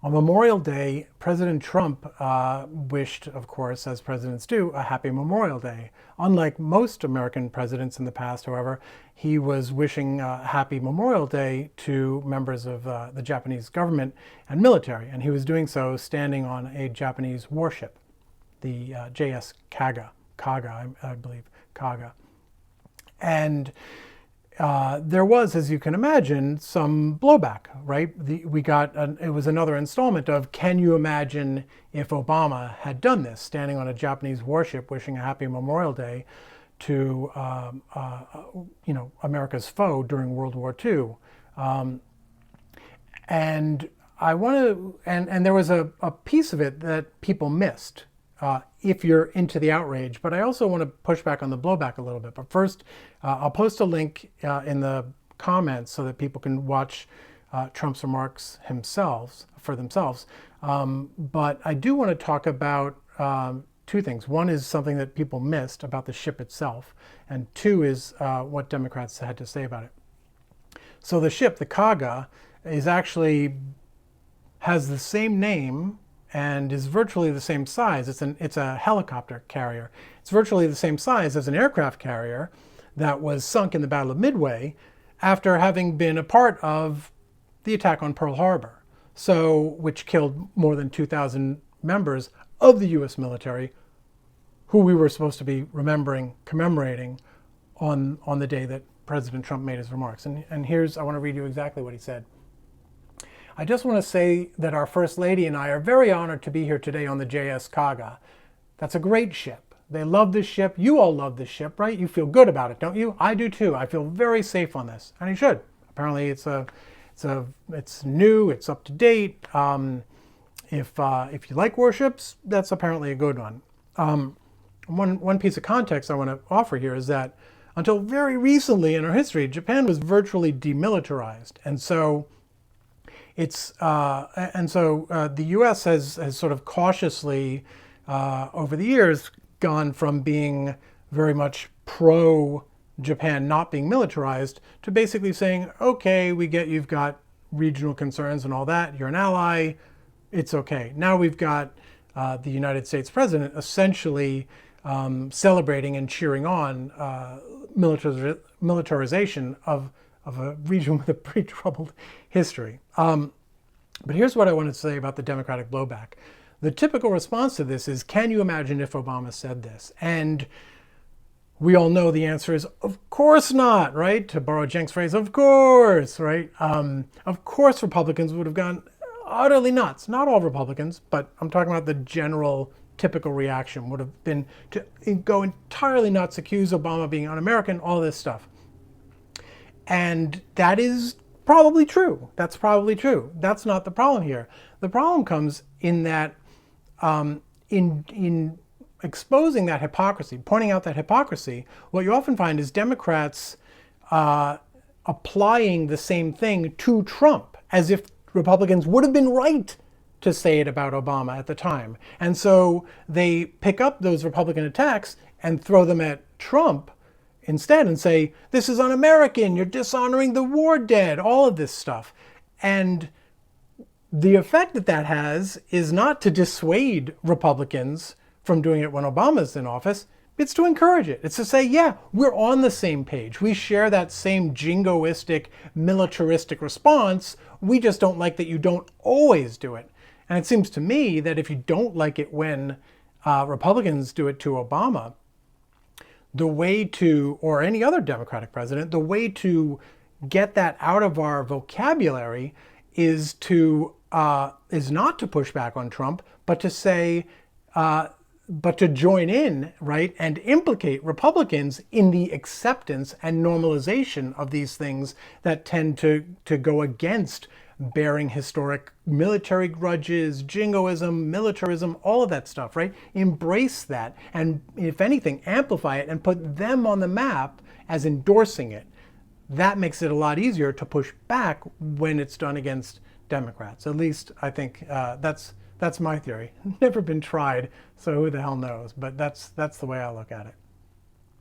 On Memorial Day, President Trump wished, of course, as presidents do, a happy Memorial Day. Unlike most American presidents in the past, however, he was wishing a happy Memorial Day to members of the Japanese government and military, and he was doing so standing on a Japanese warship, the JS Kaga, I believe, Kaga. And there was, as you can imagine, some blowback, right? It was another installment of, can you imagine if Obama had done this, standing on a Japanese warship, wishing a happy Memorial Day to, America's foe during World War II. And I want to, and there was a piece of it that people missed. If you're into the outrage, but I also want to push back on the blowback a little bit. But first, I'll post a link in the comments so that people can watch Trump's remarks for themselves. But I do want to talk about two things. One is something that people missed about the ship itself, and two is what Democrats had to say about it. So the ship, the Kaga, has the same name and is virtually the same size. It's a helicopter carrier. It's virtually the same size as an aircraft carrier that was sunk in the Battle of Midway after having been a part of the attack on Pearl Harbor, which killed more than 2,000 members of the U.S. military, who we were supposed to be commemorating on the day that President Trump made his remarks. And I want to read you exactly what he said. I just want to say that our First Lady and I are very honored to be here today on the JS Kaga. That's a great ship. They love this ship. You all love this ship, right? You feel good about it, don't you? I do too. I feel very safe on this, and you should. Apparently, it's new. It's up to date. If you like warships, that's apparently a good one. One piece of context I want to offer here is that until very recently in our history, Japan was virtually demilitarized, and so the U.S. has sort of cautiously, over the years, gone from being very much pro-Japan not being militarized to basically saying, okay, we get you've got regional concerns and all that, you're an ally, it's okay. Now we've got the United States president essentially celebrating and cheering on militarization of a region with a pretty troubled history. But here's what I want to say about the Democratic blowback. The typical response to this is, can you imagine if Obama said this? And we all know the answer is, of course not, right? To borrow Cenk's phrase, of course, right? Of course Republicans would have gone utterly nuts. Not all Republicans, but I'm talking about the general typical reaction would have been to go entirely nuts, accuse Obama of being un-American, all this stuff. And that is probably true. That's probably true. That's not the problem here. The problem comes in that in exposing that hypocrisy, pointing out that hypocrisy, what you often find is Democrats applying the same thing to Trump, as if Republicans would have been right to say it about Obama at the time. And so they pick up those Republican attacks and throw them at Trump instead and say, this is un-American, you're dishonoring the war dead, all of this stuff. And the effect that has is not to dissuade Republicans from doing it when Obama's in office, it's to encourage it. It's to say, yeah, we're on the same page. We share that same jingoistic, militaristic response. We just don't like that you don't always do it. And it seems to me that if you don't like it when Republicans do it to Obama, the way to, or any other Democratic president, the way to get that out of our vocabulary is not to push back on Trump, but to say, but to join in, right, and implicate Republicans in the acceptance and normalization of these things that tend to go against bearing historic military grudges, jingoism, militarism, all of that stuff, right? Embrace that, and if anything, amplify it and put them on the map as endorsing it. That makes it a lot easier to push back when it's done against Democrats. At least I think that's my theory. Never been tried, so who the hell knows? But that's the way I look at it.